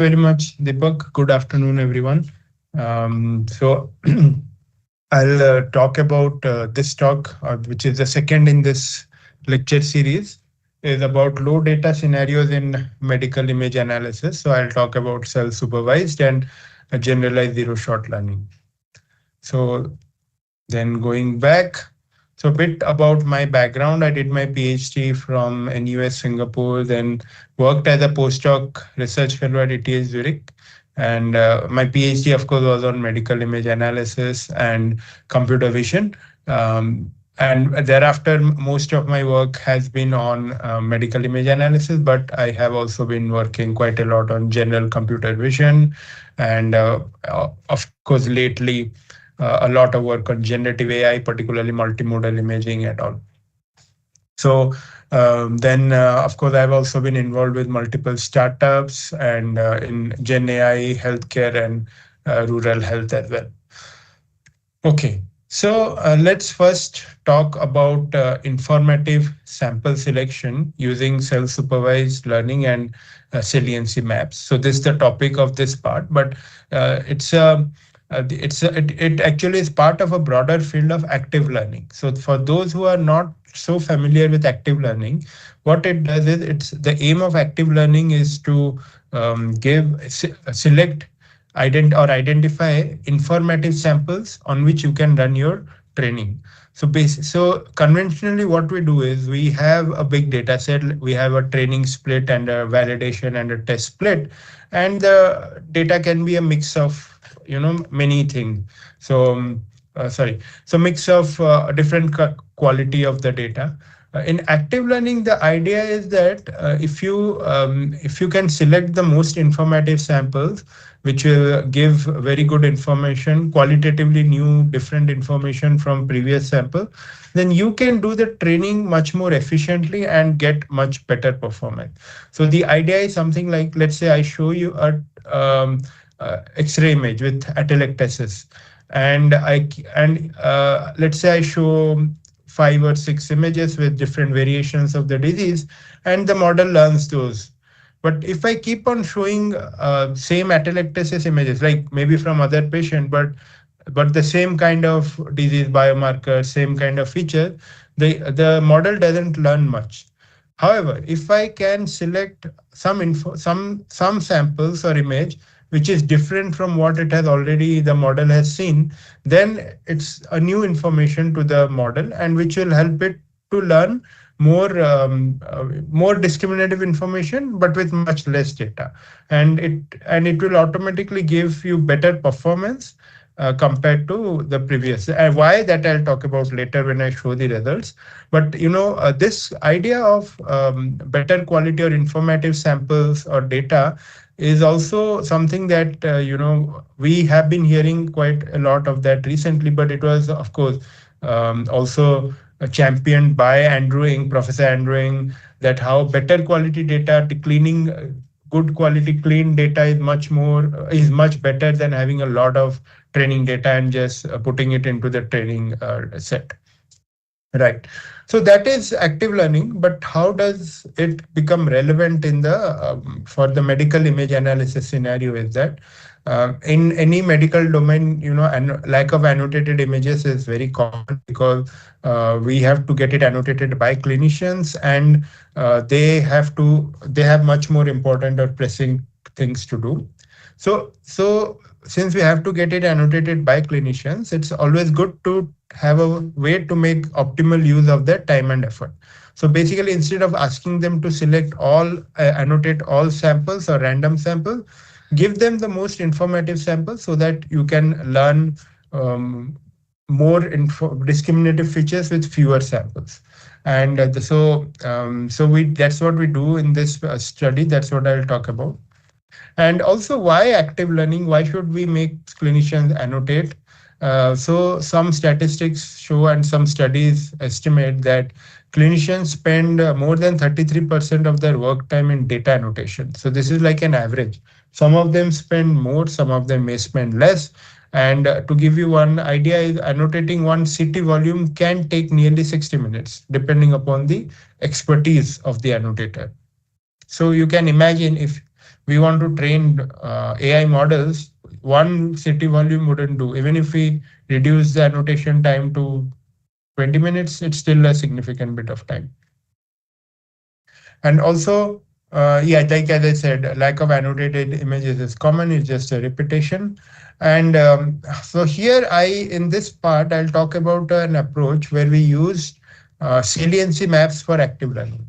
Thank you very much, Deepak. Good afternoon, everyone. I'll talk about this talk, which is the second in this lecture series, is about low data scenarios in medical image analysis. So I'll talk about self-supervised and generalized zero-shot learning. So then going back, so a bit about my background. I did my PhD from NUS Singapore, then worked as a postdoc research fellow at ETH Zurich. And my PhD, of course, was on medical image analysis and computer vision. And thereafter, most of my work has been on medical image analysis, but I have also been working quite a lot on general computer vision. And of course, lately, a lot of work on generative AI, particularly multimodal imaging and all. So of course, I've also been involved with multiple startups and in Gen AI, healthcare, and rural health as well. Okay, so let's first talk about informative sample selection using self-supervised learning and saliency maps. So this is the topic of this part, but it actually is part of a broader field of active learning. So for those who are not so familiar with active learning, what it does is the aim of active learning is to select identify informative samples on which you can run your training. So conventionally, what we do is we have a big data set, we have a training split and a validation and a test split, and the data can be a mix of many things. So sorry, so mix of different quality of the data. In active learning, the idea is that if you can select the most informative samples, which will give very good information, qualitatively new, different information from previous sample, then you can do the training much more efficiently and get much better performance. So the idea is something like, let's say I show you a X-ray image with atelectasis, and let's say I show 5 or 6 images with different variations of the disease, and the model learns those. But if I keep on showing same atelectasis images, like maybe from other patient, but the same kind of disease biomarker, same kind of feature, the model doesn't learn much. However, if I can select some samples or image which is different from what it has already the model has seen, then it's a new information to the model, and which will help it to learn more discriminative information, but with much less data, and it will automatically give you better performance compared to the previous. Why, that I'll talk about later when I show the results. But this idea of better quality or informative samples or data is also something that we have been hearing quite a lot of that recently. But it was, of course, also championed by Professor Andrew Ng, that how better quality data, the cleaning, good quality clean data is much better than having a lot of training data and just putting it into the training set. Right. So that is active learning, but how does it become relevant in the for the medical image analysis scenario? Is that in any medical domain, and lack of annotated images is very common, because we have to get it annotated by clinicians, and they have much more important or pressing things to do. So since we have to get it annotated by clinicians, it's always good to have a way to make optimal use of their time and effort. So basically, instead of asking them to annotate all samples or random samples, give them the most informative samples so that you can learn more discriminative features with fewer samples. And that's what we do in this study. That's what I'll talk about. And also, why active learning? Why should we make clinicians annotate? So some statistics show and some studies estimate that clinicians spend more than 33% of their work time in data annotation. So this is like an average. Some of them spend more, some of them may spend less. And to give you one idea, is annotating one CT volume can take nearly 60 minutes, depending upon the expertise of the annotator. So you can imagine, if we want to train AI models, one city volume wouldn't do. Even if we reduce the annotation time to 20 minutes, it's still a significant bit of time. And also, yeah, like as I said, lack of annotated images is common. It's just a repetition. And so here, in this part, I'll talk about an approach where we use saliency maps for active learning.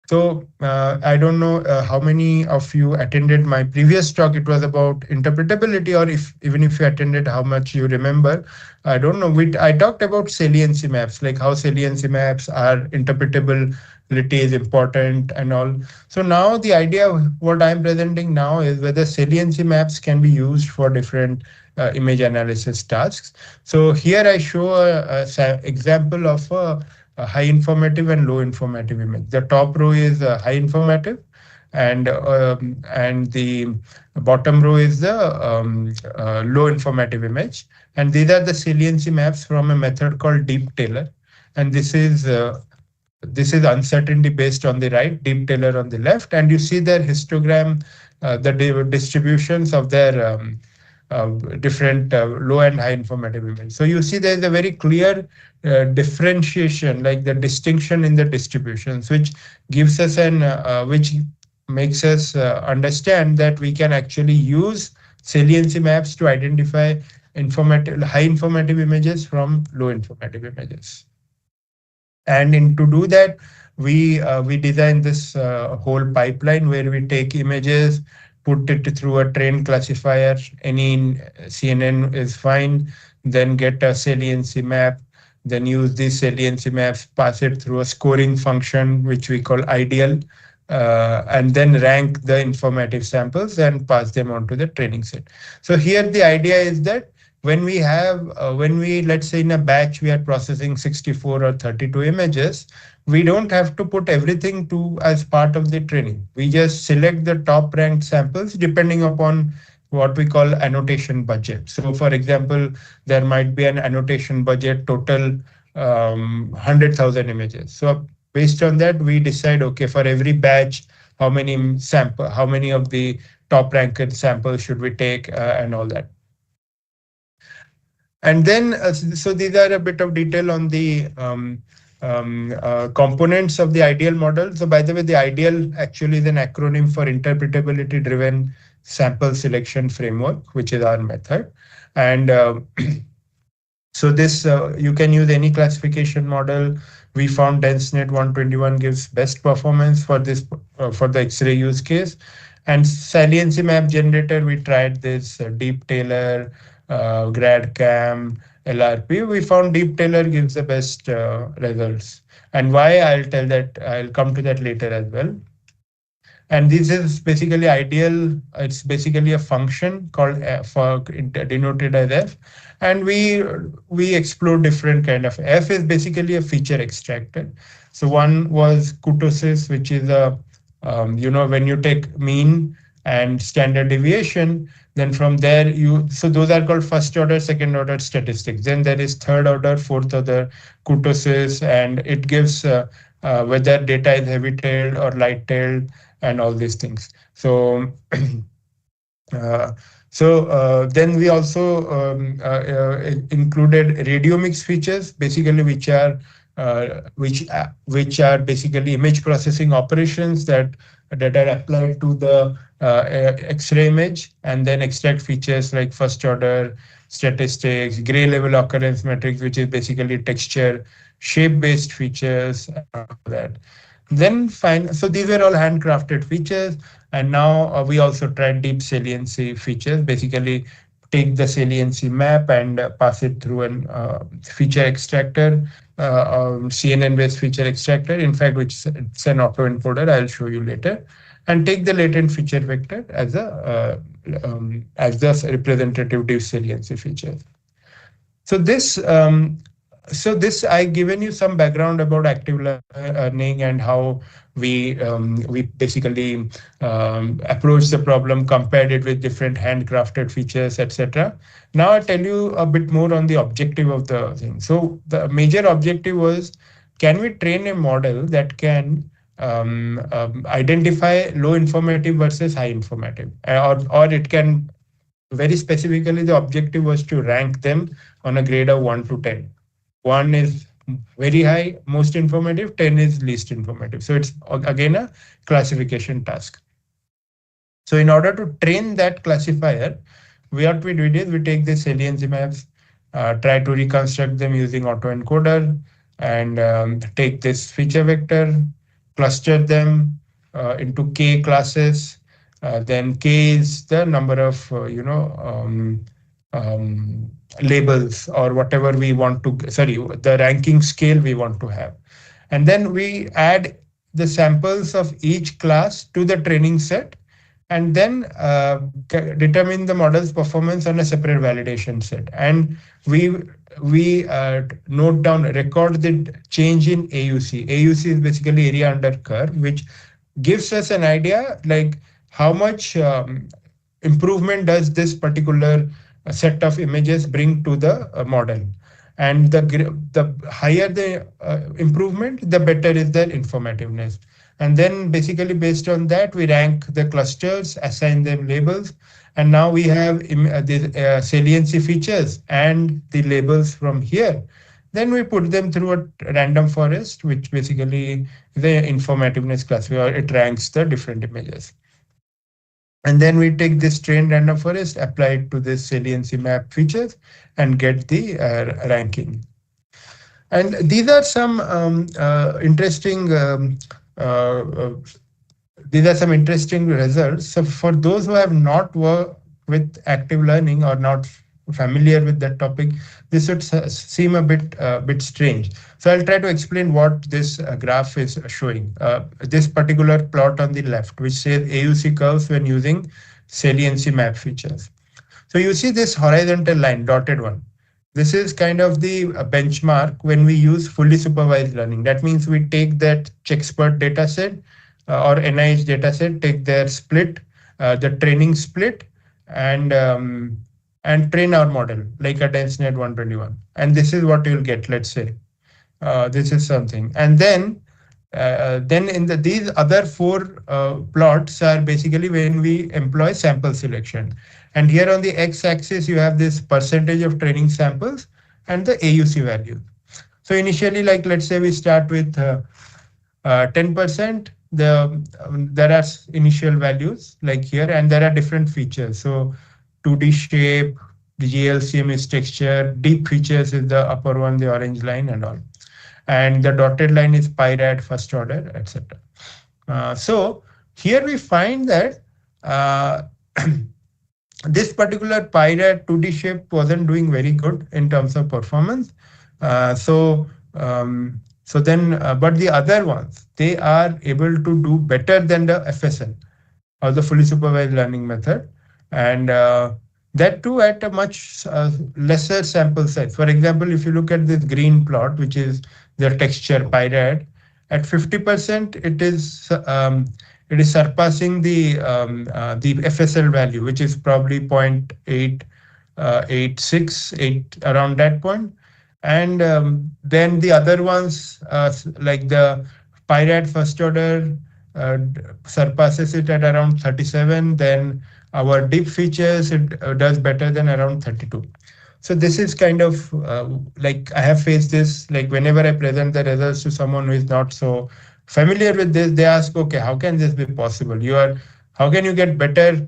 So I don't know how many of you attended my previous talk. It was about interpretability, or if even if you attended, how much you remember. I don't know. I talked about saliency maps, like how saliency maps are interpretable is important and all. So now the idea of what I'm presenting now is whether saliency maps can be used for different image analysis tasks. So here I show example of a high informative and low informative image. The top row is high informative, and the bottom row is the low informative image. And these are the saliency maps from a method called deep tailor. And this is uncertainty based on the right, deep tailor on the left, and you see their histogram, the distributions of their different low and high informative images. So you see there is a very clear differentiation, like the distinction in the distributions, which gives us which makes us understand that we can actually use saliency maps to identify high informative images from low informative images. And to do that, we design this whole pipeline where we take images, put it through a trained classifier. Any CNN is fine. Then get a saliency map. Then use these saliency maps, pass it through a scoring function, which we call ideal, and then rank the informative samples and pass them on to the training set. So here the idea is that when we, let's say in a batch, we are processing 64 or 32 images, we don't have to put everything to as part of the training. We just select the top ranked samples depending upon what we call annotation budget. So for example, there might be an annotation budget total 100,000 images. So based on that, we decide, okay, for every batch, how many of the top ranked samples should we take, and all that. And then, so these are a bit of detail on the components of the ideal model. So by the way, the ideal actually is an acronym for interpretability driven sample selection framework, which is our method. And so this, you can use any classification model. We found DenseNet 121 gives best performance for this, for the X-ray use case. And saliency map generator, we tried this Deep Tailor, GradCam, LRP. We found Deep Tailor gives the best results. And why, I'll come to that later as well. And this is basically ideal. It's basically a function called denoted as F. And we explore different kind of. F is basically a feature extractor. So one was kurtosis, which is when you take mean and standard deviation, then from there so those are called first order, second order statistics. Then there is third order, fourth order kurtosis, and it gives whether data is heavy tailed or light tailed and all these things. So then we also included radiomics features, basically which are basically image processing operations that are applied to the X-ray image, and then extract features like first order statistics, gray level occurrence metrics, which is basically texture, shape based features, and all that. Then so these were all handcrafted features. And now we also tried deep saliency features, basically take the saliency map and pass it through an feature extractor, CNN based feature extractor, in fact, which it's an auto encoder, I'll show you later, and take the latent feature vector as the representative deep saliency feature. So this I given you some background about active learning and how we basically approach the problem, compared it with different handcrafted features, etc. Now I tell you a bit more on the objective of the thing. So the major objective was, can we train a model that can identify low informative versus high informative, or it can very specifically, the objective was to rank them on a grade of 1 to 10. 1 is very high, most informative, 10 is least informative. So it's again a classification task. So in order to train that classifier, what we did is we take the saliency maps, try to reconstruct them using autoencoder, and take this feature vector, cluster them into k classes. Then k is the number of labels or whatever we want to. Sorry, the ranking scale we want to have, and then we add the samples of each class to the training set, and then determine the model's performance on a separate validation set. And we note down, record the change in AUC. AUC is basically area under curve, which gives us an idea like how much improvement does this particular set of images bring to the model. And the higher the improvement, the better is their informativeness. And then basically based on that, we rank the clusters, assign them labels, and now we have the saliency features and the labels from here. Then we put them through a random forest, which basically the informativeness classifier, it ranks the different images. And then we take this trained random forest, apply it to this saliency map features, and get the ranking. And these are some interesting uh, uh, these are some interesting results. So for those who have not worked with active learning or not familiar with that topic, this would seem a bit strange. So I'll try to explain what this graph is showing. This particular plot on the left, which says AUC curves when using saliency map features. So you see this horizontal line, dotted one. This is kind of the benchmark when we use fully supervised learning. That means we take that Checkspert data set or NIH data set, take their split, the training split, and train our model like a DenseNet 121. And this is what you'll get, let's say. This is something. And then in these other four plots are basically when we employ sample selection. And here on the x-axis, you have this percentage of training samples and the AUC value. So initially, like let's say we start with 10%, there are initial values like here, and there are different features. So 2D shape, the GLCM is texture, deep features is the upper one, the orange line and all. And the dotted line is PyRAD, first order, etc. So here we find that this particular PyRAD 2D shape wasn't doing very good in terms of performance. But the other ones, they are able to do better than the FSL or the fully supervised learning method. And that too at a much lesser sample size. For example, if you look at this green plot, which is the texture PyRAD, at 50%, it is surpassing the FSL value, which is probably 0.886, around that point. And then the other ones, like the PyRAD first order, surpasses it at around 37. Then our deep features, it does better than around 32. So this is kind of like I have faced this, like whenever I present the results to someone who is not so familiar with this, they ask, okay, how can this be possible? How can you get better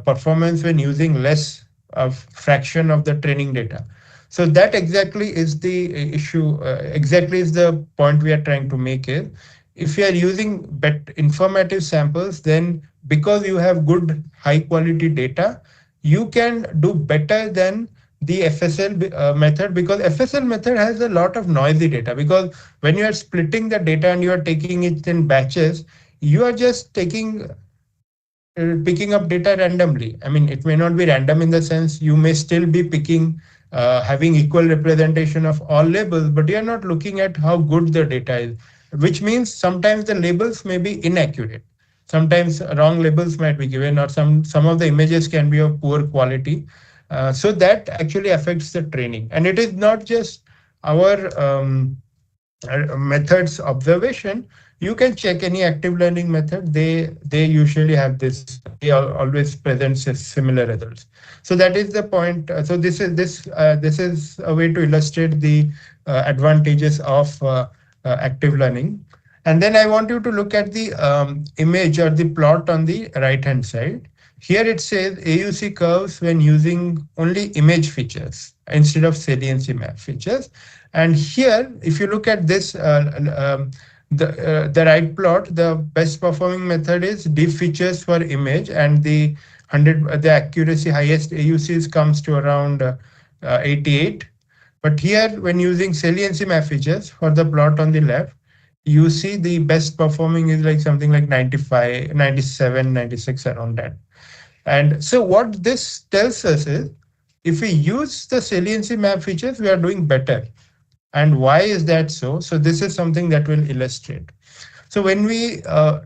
performance when using less of fraction of the training data? So that exactly is the issue, exactly is the point we are trying to make is, if you are using informative samples, then because you have good high quality data, you can do better than the FSL method, because FSL method has a lot of noisy data, because when you are splitting the data and you are taking it in batches, you are just picking up data randomly. I mean, it may not be random in the sense you may still be picking, having equal representation of all labels, but you are not looking at how good the data is, which means sometimes the labels may be inaccurate. Sometimes wrong labels might be given, or some of the images can be of poor quality. So that actually affects the training. And it is not just our methods observation. You can check any active learning method. They usually have this. They always present similar results. So that is the point. So this is a way to illustrate the advantages of active learning. And then I want you to look at the image or the plot on the right hand side. Here it says AUC curves when using only image features instead of saliency map features. And here, if you look at this, the right plot, the best performing method is deep features for image, and the accuracy highest AUCs comes to around 88. But here, when using saliency map features for the plot on the left, you see the best performing is like something like 95, 97, 96, around that. And so what this tells us is, if we use the saliency map features, we are doing better. And why is that so? So this is something that will illustrate. So when we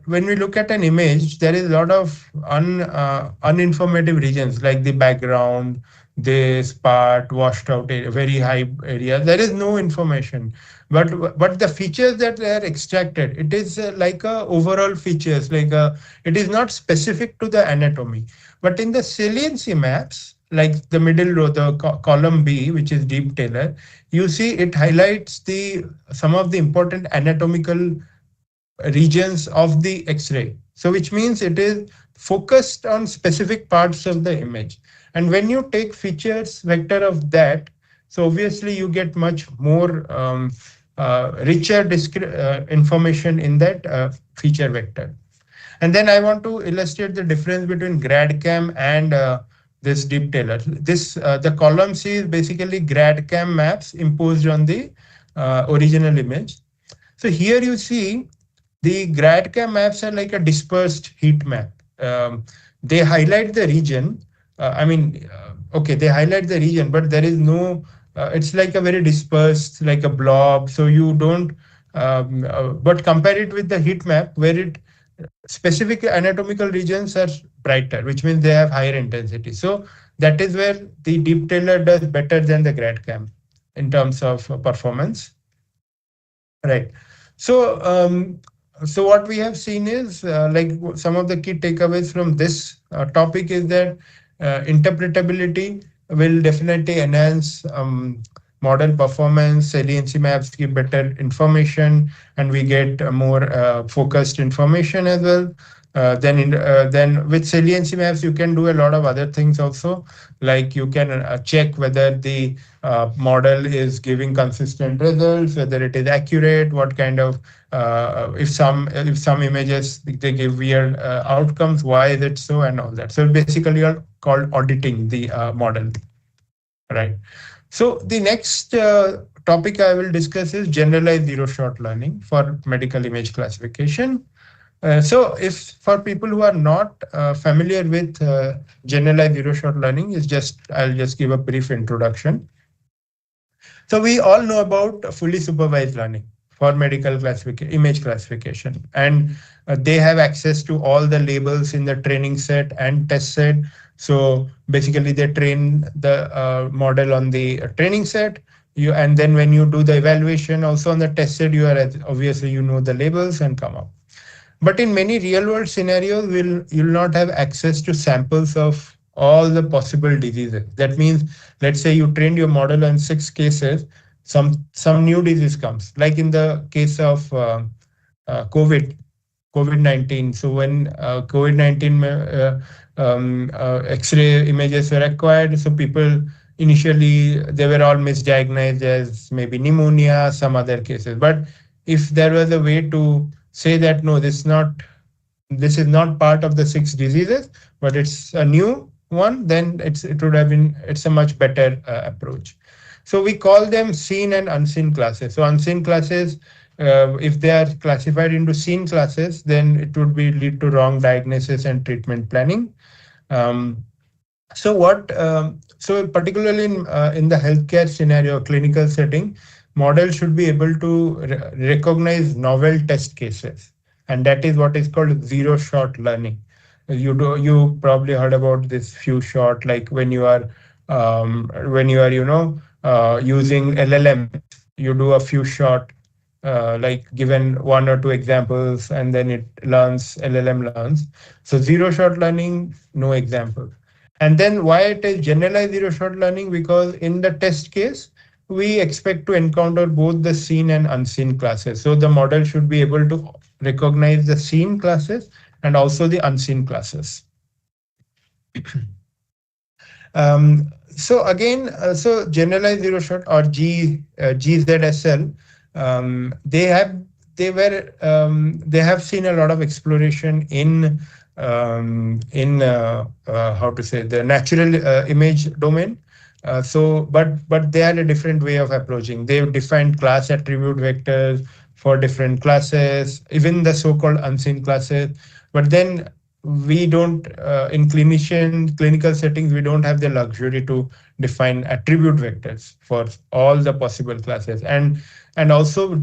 look at an image, there is a lot of uninformative regions like the background, this part, washed out area, very high area. There is no information, but the features that are extracted, it is like a overall features, it is not specific to the anatomy. But in the saliency maps, like the middle row, the column B, which is deep Taylor, you see it highlights the some of the important anatomical regions of the X-ray. So which means it is focused on specific parts of the image. And when you take features vector of that, so obviously you get much more richer information in that feature vector. And then I want to illustrate the difference between GradCam and this deep Taylor. This the column C is basically GradCam maps imposed on the original image. So here you see the GradCam maps are like a dispersed heat map. They highlight the region. Okay, they highlight the region, but there is no. It's like a very dispersed, like a blob. So you don't. But compare it with the heat map, where it specific anatomical regions are brighter, which means they have higher intensity. So that is where the deep Taylor does better than the GradCam in terms of performance. Right. So, so what we have seen is like some of the key takeaways from this topic is that interpretability will definitely enhance model performance. Saliency maps give better information, and we get more focused information as well. Then with saliency maps, you can do a lot of other things also, like you can check whether the model is giving consistent results, whether it is accurate, what kind of if some images they give weird outcomes, why is it so, and all that. So basically, are called auditing the model, right? So the next topic I will discuss is generalized zero-shot learning for medical image classification. So if for people who are not familiar with generalized zero-shot learning, I'll just give a brief introduction. So we all know about fully supervised learning for medical classification, image classification, and they have access to all the labels in the training set and test set. So basically, they train the model on the training set. And then when you do the evaluation also on the test set, you are obviously you know the labels and come up. But in many real world scenarios, you'll not have access to samples of all the possible diseases. That means, let's say you trained your model on 6 cases, some new disease comes, like in the case of COVID-19. So when COVID-19 X-ray images were acquired, so people initially they were all misdiagnosed as maybe pneumonia, some other cases. But if there was a way to say that no, this is not part of the 6 diseases, but it's a new one, then it would have been it's a much better approach. So we call them seen and unseen classes. So unseen classes, if they are classified into seen classes, then it would be lead to wrong diagnosis and treatment planning. Um, so particularly in the healthcare scenario, clinical setting, models should be able to recognize novel test cases, and that is what is called zero-shot learning. You probably heard about this few shot, like when you are using LLM, you do a few shot like given one or two examples, and then it learns, LLM learns. So zero shot learning, no examples. And then why it is generalized zero shot learning? Because in the test case, we expect to encounter both the seen and unseen classes. So the model should be able to recognize the seen classes and also the unseen classes. So again, so generalized zero shot or GZSL, they have they have seen a lot of exploration in how to say, the natural image domain. But they had a different way of approaching. They've defined class attribute vectors for different classes, even the so-called unseen classes. But then we don't in clinical settings, we don't have the luxury to define attribute vectors for all the possible classes. And also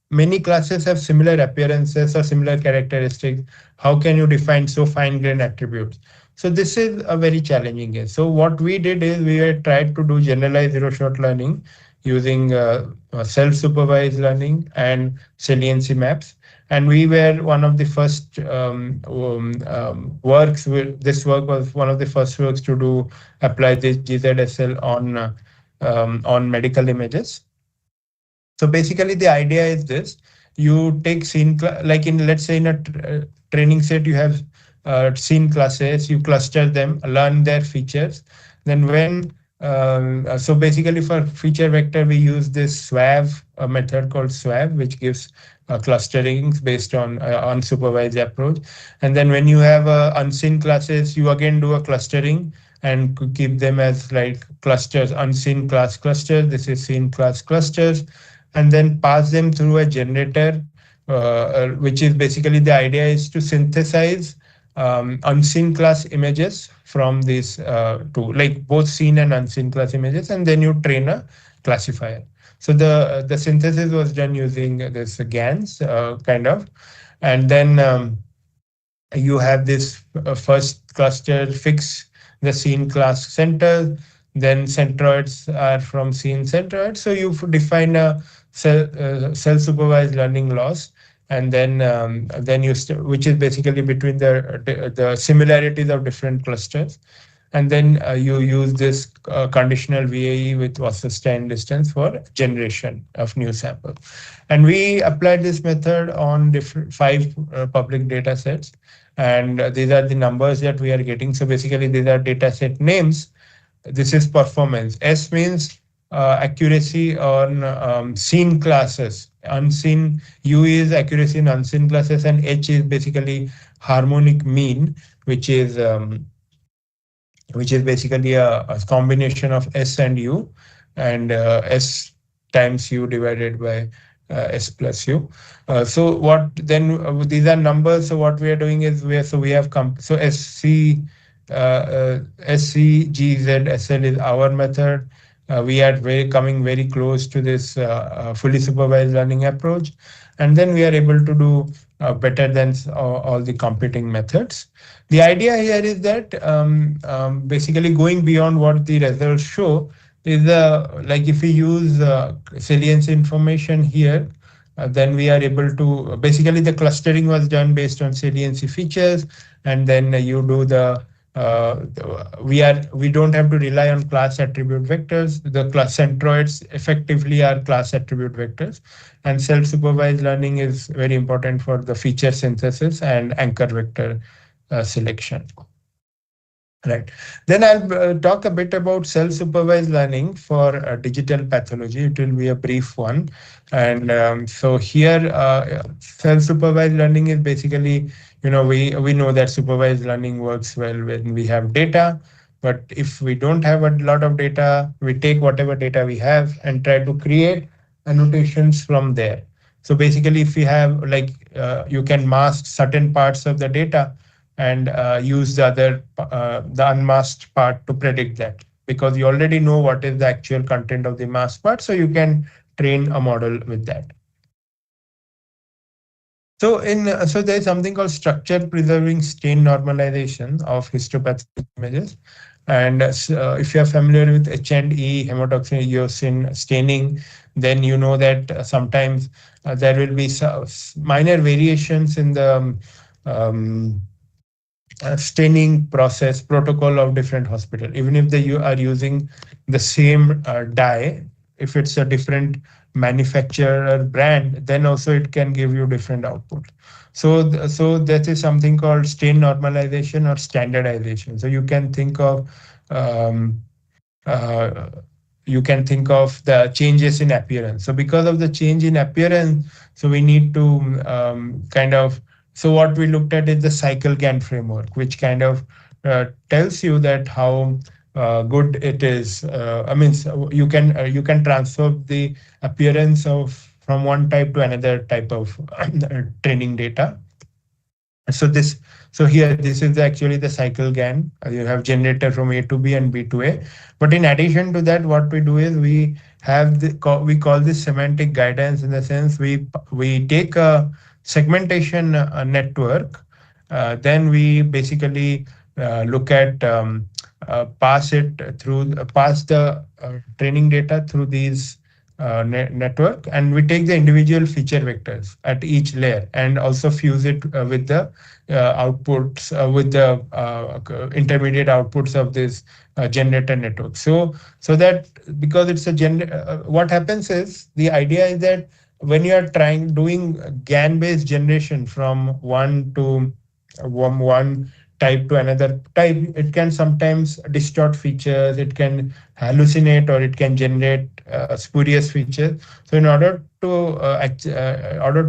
many classes have similar appearances or similar characteristics. How can you define so fine grained attributes? So this is a very challenging case. So what we did is we had tried to do generalized zero shot learning using self supervised learning and saliency maps. And we were one of the first works. This work was one of the first works to do apply this GZSL on medical images. So basically, the idea is this: you take like in, let's say, in a training set, you have scene classes, you cluster them, learn their features. Then when so basically for feature vector, we use this SWAV, a method called SWAV, which gives clusterings based on unsupervised approach. And then when you have unseen classes, you again do a clustering and keep them as like clusters, unseen class clusters. This is seen class clusters, and then pass them through a generator, which is basically, the idea is to synthesize unseen class images from these two, like both seen and unseen class images, and then you train a classifier. So the synthesis was done using this GANs kind of, and then you have this first cluster fix the scene class center, then centroids are from scene centroids. So you define a self-supervised learning loss, and then which is basically between the similarities of different clusters. And then you use this conditional VAE with Wasserstein distance for generation of new sample. And we applied this method on different five public data sets. And these are the numbers that we are getting. So basically, these are data set names. This is performance. S means accuracy on seen classes. Unseen, U is accuracy in unseen classes, and H is basically harmonic mean, which is basically a combination of S and U, and S times U divided by S plus U. So what then? These are numbers. So what we are doing is we have so SCGZSL is our method. We are coming very close to this fully supervised learning approach, and then we are able to do better than all the competing methods. The idea here is that basically going beyond what the results show is like if we use salience information here, then we are able to basically, the clustering was done based on saliency features, and then you do we don't have to rely on class attribute vectors. The class centroids effectively are class attribute vectors, and self-supervised learning is very important for the feature synthesis and anchor vector selection. Right. Then I'll talk a bit about self-supervised learning for digital pathology. It will be a brief one. And so here, self-supervised learning is basically, we know that supervised learning works well when we have data. But if we don't have a lot of data, we take whatever data we have and try to create annotations from there. So basically, if we have, like, you can mask certain parts of the data and use the unmasked part to predict that, because you already know what is the actual content of the masked part, so you can train a model with that. So there's something called structure preserving stain normalization of histopathology images. And if you are familiar with H&E, hematoxin eosin staining, then you know that sometimes there will be minor variations in the um, staining process protocol of different hospital. Even if you are using the same dye, if it's a different manufacturer brand, then also it can give you different output. So so that is something called stain normalization or standardization. So um, uh, you can think of the changes in appearance. So because of the change in appearance, so we need to kind of, so what we looked at is the cycle GAN framework, which kind of tells you that how good it is. I mean, so you can transfer the appearance of from one type to another type of training data. So this, so here this is actually the cycle GAN. You have generator from A to B and B to A. But in addition to that, what we do is we have we call this semantic guidance, in the sense we take a segmentation network, then we basically look at pass it through pass the training data through these network, and we take the individual feature vectors at each layer and also fuse it with the outputs with the intermediate outputs of this generator network. So that, because it's a what happens is, the idea is that when you are trying doing GAN based generation from one type to another type, it can sometimes distort features, it can hallucinate, or it can generate spurious features. So in order to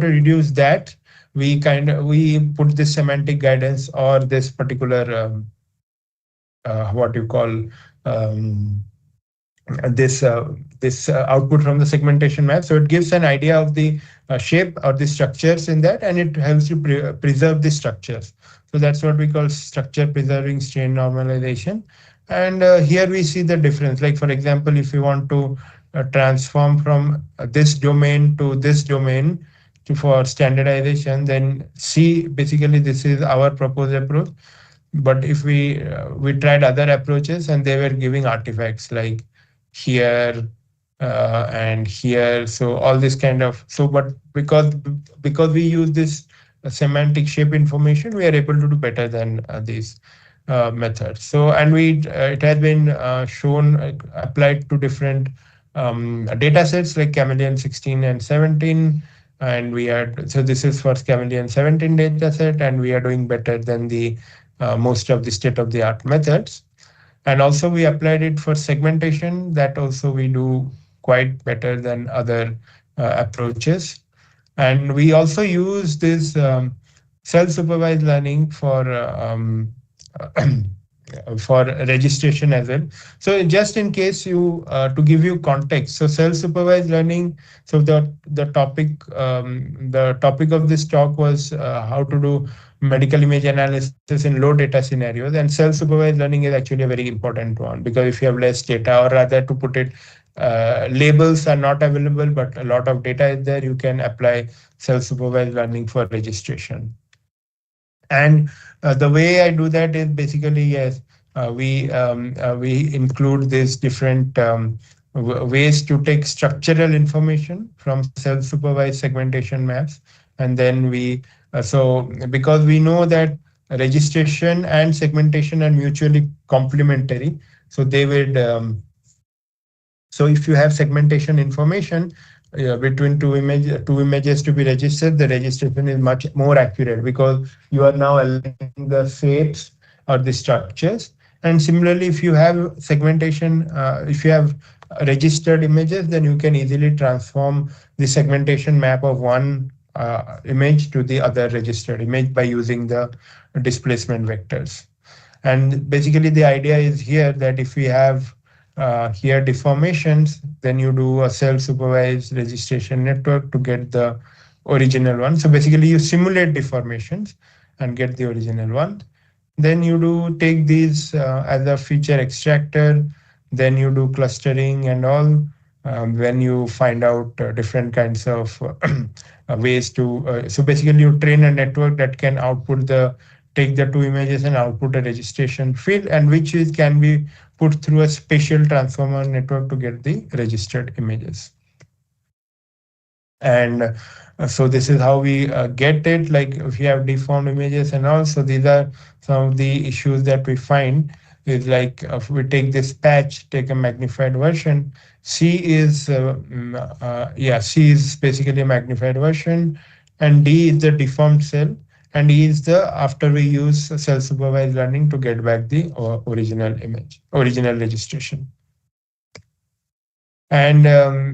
reduce that, we put this semantic guidance, or this particular what you call um, this output from the segmentation map. So it gives an idea of the shape or the structures in that, and it helps you preserve the structures. So that's what we call structure preserving strain normalization. And here we see the difference. Like for example, if you want to transform from this domain to this domain for standardization, then see, basically this is our proposed approach. But if we tried other approaches, and they were giving artifacts like here and here, so all this kind of, so but because we use this semantic shape information, we are able to do better than these methods. So, and it has been shown, applied to different data sets like chameleon 16 and 17. And we are, so this is for chameleon 17 data set, and we are doing better than the most of the state of the art methods. And also we applied it for segmentation, that also we do quite better than other approaches. And we also use this self-supervised learning for registration as well. So just in case you, to give you context, so self-supervised learning, so the topic of this talk was how to do medical image analysis in low data scenarios. And self-supervised learning is actually a very important one, because if you have less data, or rather to put it, labels are not available, but a lot of data is there, you can apply self-supervised learning for registration. And the way I do that is basically, yes, we include these different ways to take structural information from self-supervised segmentation maps. And then so because we know that registration and segmentation are mutually complementary, so they would so if you have segmentation information between two images to be registered, the registration is much more accurate, because you are now aligning the shapes or the structures. And similarly, if you have segmentation, if you have registered images, then you can easily transform the segmentation map of one image to the other registered image by using the displacement vectors. And basically, the idea is here that if we have here deformations, then you do a self-supervised registration network to get the original one. So basically, you simulate deformations and get the original one. Then you do take these as a feature extractor. Then you do clustering and all. When you find out different kinds of ways to, so basically you train a network that can output the take the two images and output a registration field, and which is can be put through a special transformer network to get the registered images. And so this is how we get it, like if you have deformed images and all. So these are some of the issues that we find is like if we take this patch, take a magnified version. C is basically a magnified version, and D is the deformed cell, and E is the after we use cell supervised learning to get back the original image, original registration. And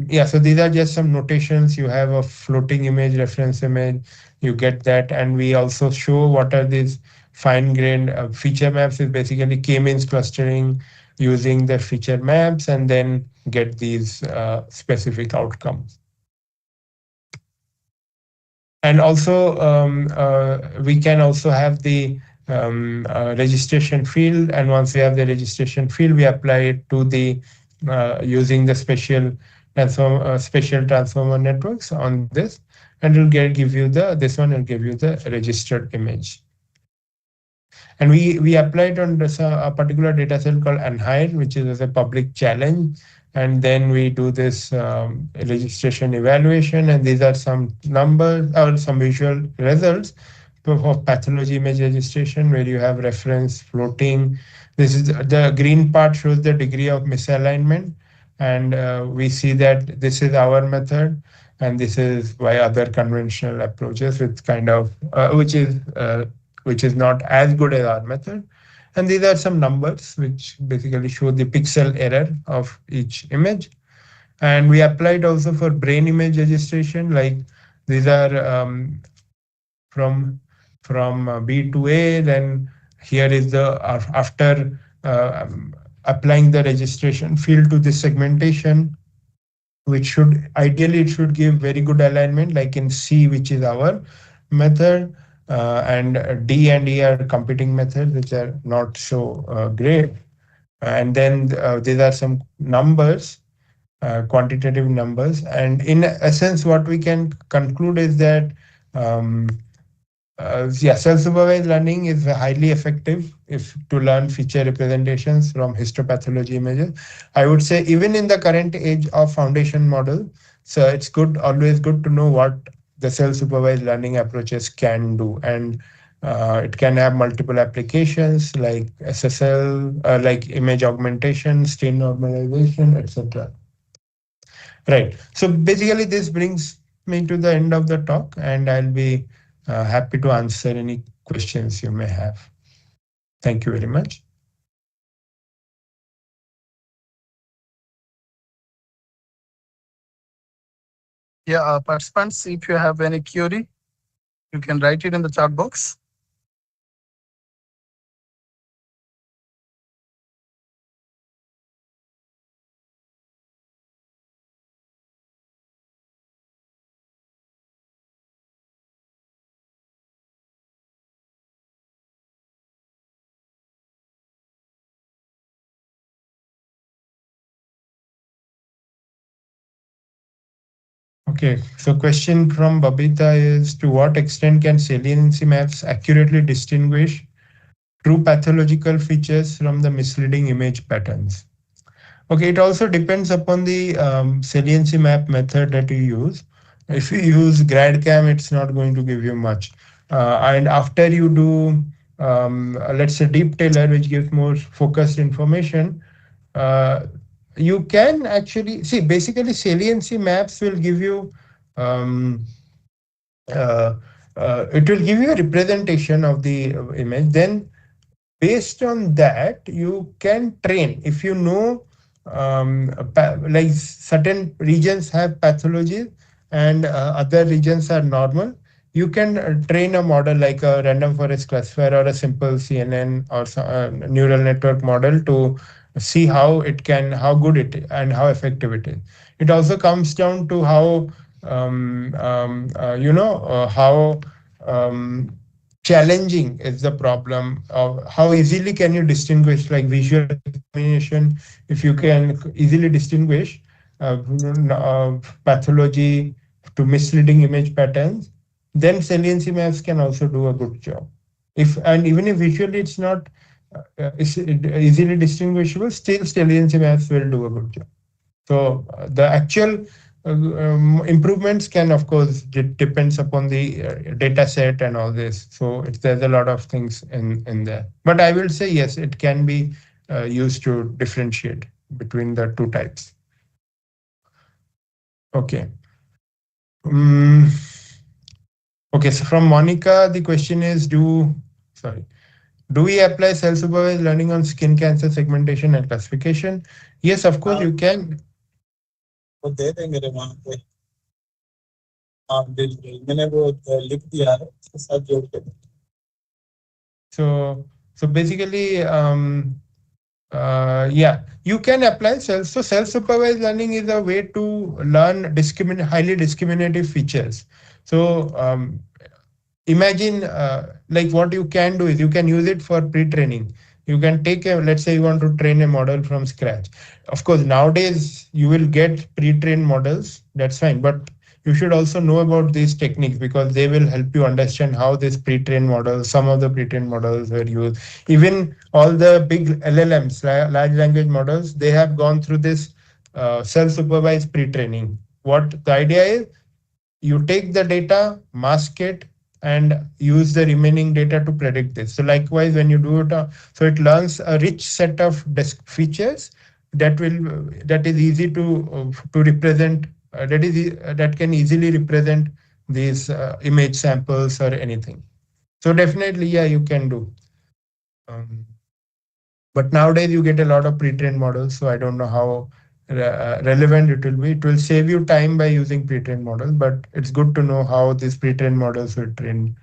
yeah, so these are just some notations. You have a floating image, reference image, you get that. And we also show what are these fine grained feature maps is basically k-means clustering using the feature maps and then get these specific outcomes. And also we can also have the registration field, and once we have the registration field we apply it to the using the special transformer networks on this, and it'll give you the this one will give you the registered image. And we applied on this, a particular data set called Anhide, which is a public challenge. And then we do this registration evaluation, and these are some numbers or some visual results for pathology image registration, where you have reference floating. This is the green part shows the degree of misalignment, and we see that this is our method, and this is by other conventional approaches with kind of which is not as good as our method. And these are some numbers which basically show the pixel error of each image. And we applied also for brain image registration, like these are from B to A. Then here is the after applying the registration field to this segmentation, which should ideally it should give very good alignment, like in C, which is our method, and D and E are competing methods, which are not so great. And then these are some numbers, quantitative numbers. And in essence, what we can conclude is that um, yeah, self-supervised learning is highly effective if to learn feature representations from histopathology images. I would say even in the current age of foundation model, so it's good, always good to know what the self-supervised learning approaches can do. And it can have multiple applications like SSL, like image augmentation, stain normalization, etc. Right. So basically, this brings me to the end of the talk, and I'll be happy to answer any questions you may have. Thank you very much. Yeah, participants, if you have any query, you can write it in the chat box. Okay. So question from Babita is, to what extent can saliency maps accurately distinguish true pathological features from the misleading image patterns? Okay, it also depends upon the saliency map method that you use. If you use GradCam, it's not going to give you much. And after you do, let's say, Deep Tailor, which gives more focused information, uh, you can actually see basically saliency maps will give you um, uh, it will give you a representation of the image. Then based on that you can train if you know like certain regions have pathologies and other regions are normal. You can train a model like a random forest classifier or a simple CNN or neural network model to see how it can, how good it is and how effective it is. It also comes down to how how um, challenging is the problem of how easily can you distinguish, like visual examination. If you can easily distinguish pathology to misleading image patterns, then saliency maps can also do a good job. If and even if visually it's not easily distinguishable, still saliency maps will do a good job. So the actual improvements can, of course, depends upon the data set and all this. So there's a lot of things in there. But I will say yes, it can be used to differentiate between the two types. Okay. Um, okay. So from Monica, the question is: sorry, do we apply self-supervised learning on skin cancer segmentation and classification? Yes, of course you can. वो दे देंगे रे वहाँ पे आप बिल्कुल मैंने वो लिख दिया है उसके साथ जोड़ के So, so basically, yeah, you can apply self. So self-supervised learning is a way to learn highly discriminative features. So imagine like what you can do is you can use it for pre-training. You can take a, let's say you want to train a model from scratch. Of course nowadays you will get pre-trained models, that's fine, but you should also know about these techniques because they will help you understand how this pre-trained models, some of the pre-trained models were used. Even all the big LLMs, large language models, they have gone through this self-supervised pre-training. What the idea is, you take the data, mask it, and use the remaining data to predict this. So likewise, when you do it, so it learns a rich set of features that is easy to represent. That can easily represent these image samples or anything. So definitely, yeah, you can do. Um, but nowadays you get a lot of pre-trained models, so I don't know how relevant it will be. It will save you time by using pre-trained models, but it's good to know how these pre-trained models were trained.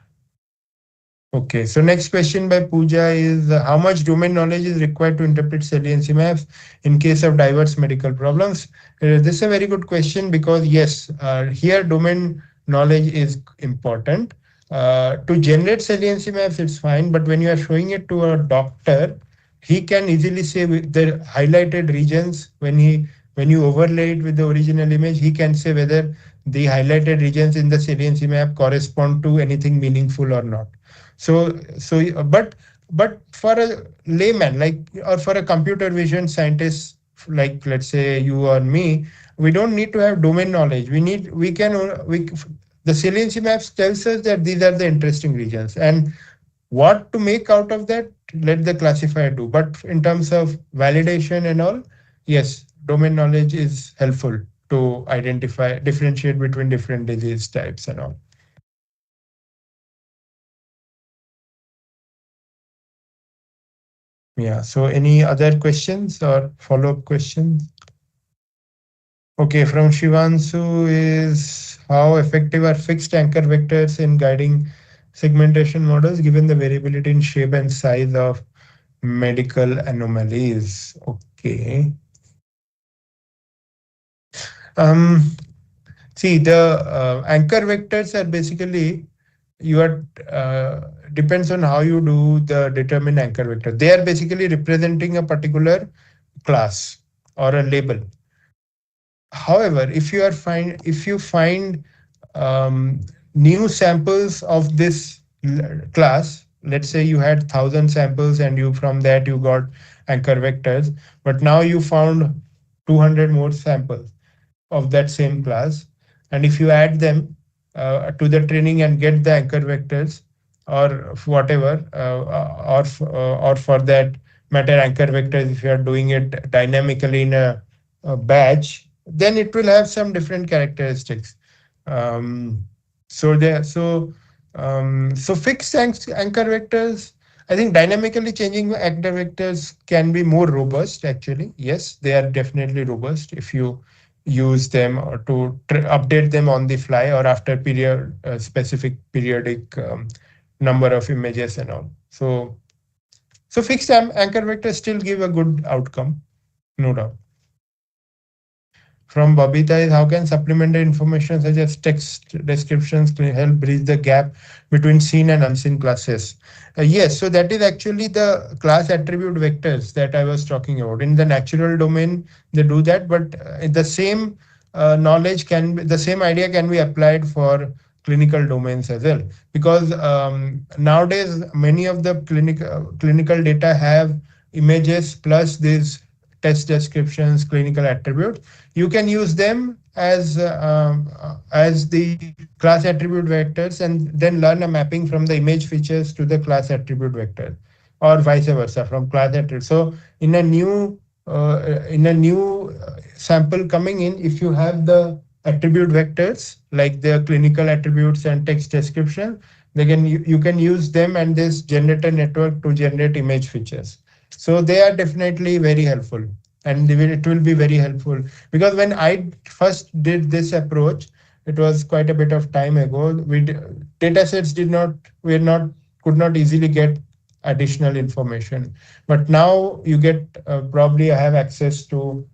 Okay, so next question by Pooja is how much domain knowledge is required to interpret saliency maps in case of diverse medical problems? This is a very good question because yes, here domain knowledge is important. To generate saliency maps, it's fine, but when you are showing it to a doctor, he can easily say with the highlighted regions when you overlay it with the original image, he can say whether the highlighted regions in the saliency map correspond to anything meaningful or not. But for a layman like or for a computer vision scientist like let's say you or me, we don't need to have domain knowledge. We can we the saliency maps tells us that these are the interesting regions, and what to make out of that, let the classifier do. But in terms of validation and all, yes, domain knowledge is helpful to identify differentiate between different disease types and all. Yeah. So any other questions or follow-up questions? Okay, from Shivansu is how effective are fixed anchor vectors in guiding segmentation models given the variability in shape and size of medical anomalies? Okay. Um, See, the anchor vectors are basically you are depends on how you do the determine anchor vector. They are basically representing a particular class or a label. However, if you find um, new samples of this class, let's say you had 1,000 samples and you from that you got anchor vectors, but now you found 200 more samples of that same class, and if you add them to the training and get the anchor vectors or whatever or for that matter anchor vectors, if you are doing it dynamically in a batch, then it will have some different characteristics. um, so there so fixed anchor vectors, I think dynamically changing anchor vectors can be more robust. Actually, yes, they are definitely robust if you use them or to update them on the fly or after specific periodic number of images and all. So fixed anchor vectors still give a good outcome, no doubt. From Babita is how can supplementary information such as text descriptions can help bridge the gap between seen and unseen classes? Yes, so that is actually the class attribute vectors that I was talking about. In the natural domain, they do that, but the same knowledge the same idea can be applied for clinical domains as well, because nowadays many of the clinical data have images plus these test descriptions, clinical attributes. You can use them as the class attribute vectors and then learn a mapping from the image features to the class attribute vector, or vice versa from class attribute. So in a new sample coming in, if you have the attribute vectors like the clinical attributes and text description, you can use them and this generator network to generate image features. So they are definitely very helpful, and it will be very helpful, because when I first did this approach, it was quite a bit of time ago. Data sets did not were not could not easily get additional information, but now you get probably have access to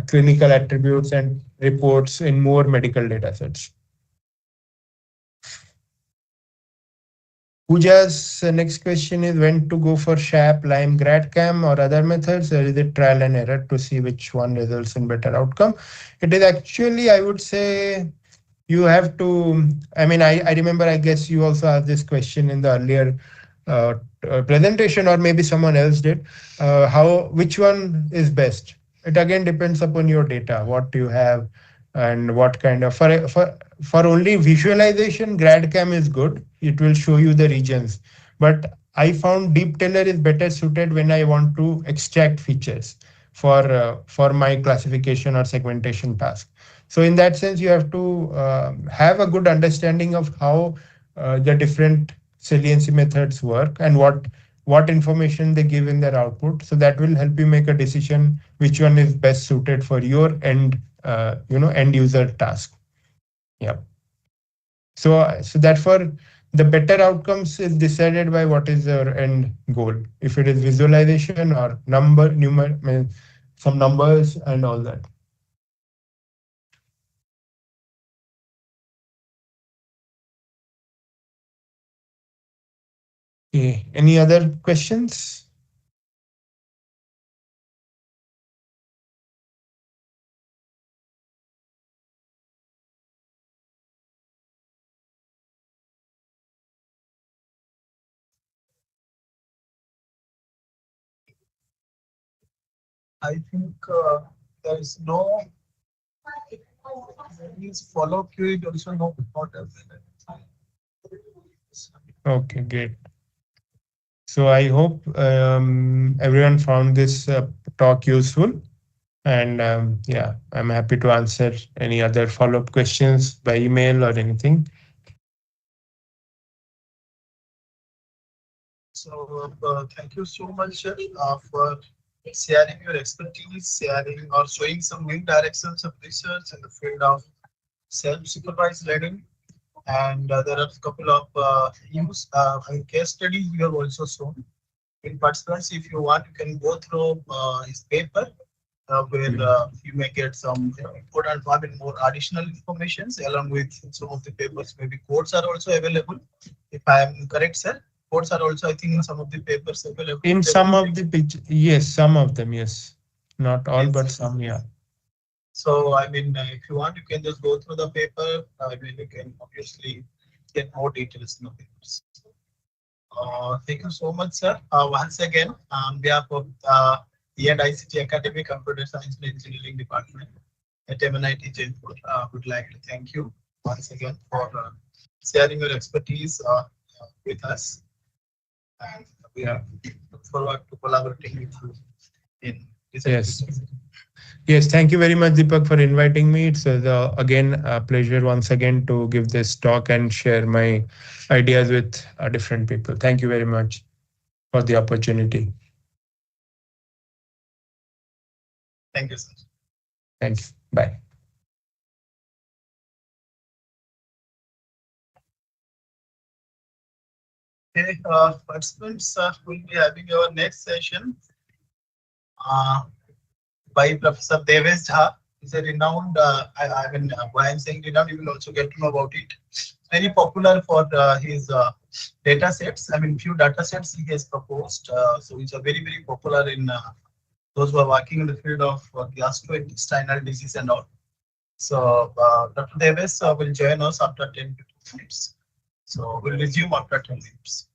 clinical attributes and reports in more medical data sets. Pooja's next question is when to go for SHAP, Lime, GradCam, or other methods, or is it trial and error to see which one results in better outcome? It is actually, I would say, you have to. I mean, I remember, I guess you also asked this question in the earlier uh, presentation, or maybe someone else did. Which one is best? It again depends upon your data, what you have, and what kind of for only visualization, GradCam is good. It will show you the regions, but I found Deep Tailor is better suited when I want to extract features for my classification or segmentation task. So in that sense, you have to have a good understanding of how the different saliency methods work and what information they give in their output. So that will help you make a decision which one is best suited for your end user task. Yeah. So that for the better outcomes is decided by what is your end goal. If it is visualization or some numbers and all that. Okay. Any other questions? I think there is no follow queue. Also, no, not available. Okay, great. So I hope everyone found this talk useful. And yeah, I'm happy to answer any other follow-up questions by email or anything. So, thank you so much for sharing your expertise, sharing or showing some new directions of research in the field of self-supervised learning. And there are a couple of case studies you have also shown. In participants, if you want, you can go through his paper where Mm. you may get some important, I mean, more additional informations along with some of the papers. Maybe codes are also available. If I am correct, sir, codes are also, I think, in some of the papers available. In some of the picture, yes, some of them, yes. Not all, but Yes. some, yeah. So, I mean, if you want, you can just go through the paper. I mean, you can obviously get more details in the papers. Thank you so much, sir. Once again, on behalf of E&ICT Academy Computer Science and Engineering Department at MNIT Jaipur, would like to thank you once again for sharing your expertise with us. And we look forward to collaborating with you in this. Yes. Yes, thank you very much, Deepak, for inviting me. It's again a pleasure once again to give this talk and share my ideas with different people. Thank you very much for the opportunity. Thank you, sir. Thank you. Bye. Okay, participants, will be having our next session uh, by Professor Devesh Jha. He's a renowned, I mean, why I'm saying renowned, you will also get to know about it. Very popular for his data sets. I mean, few data sets he has proposed. So which are very, very popular in those who are working in the field of gastrointestinal disease and all. So Dr. Davis will join us after 10 to 2 minutes. So we'll resume after 10 minutes.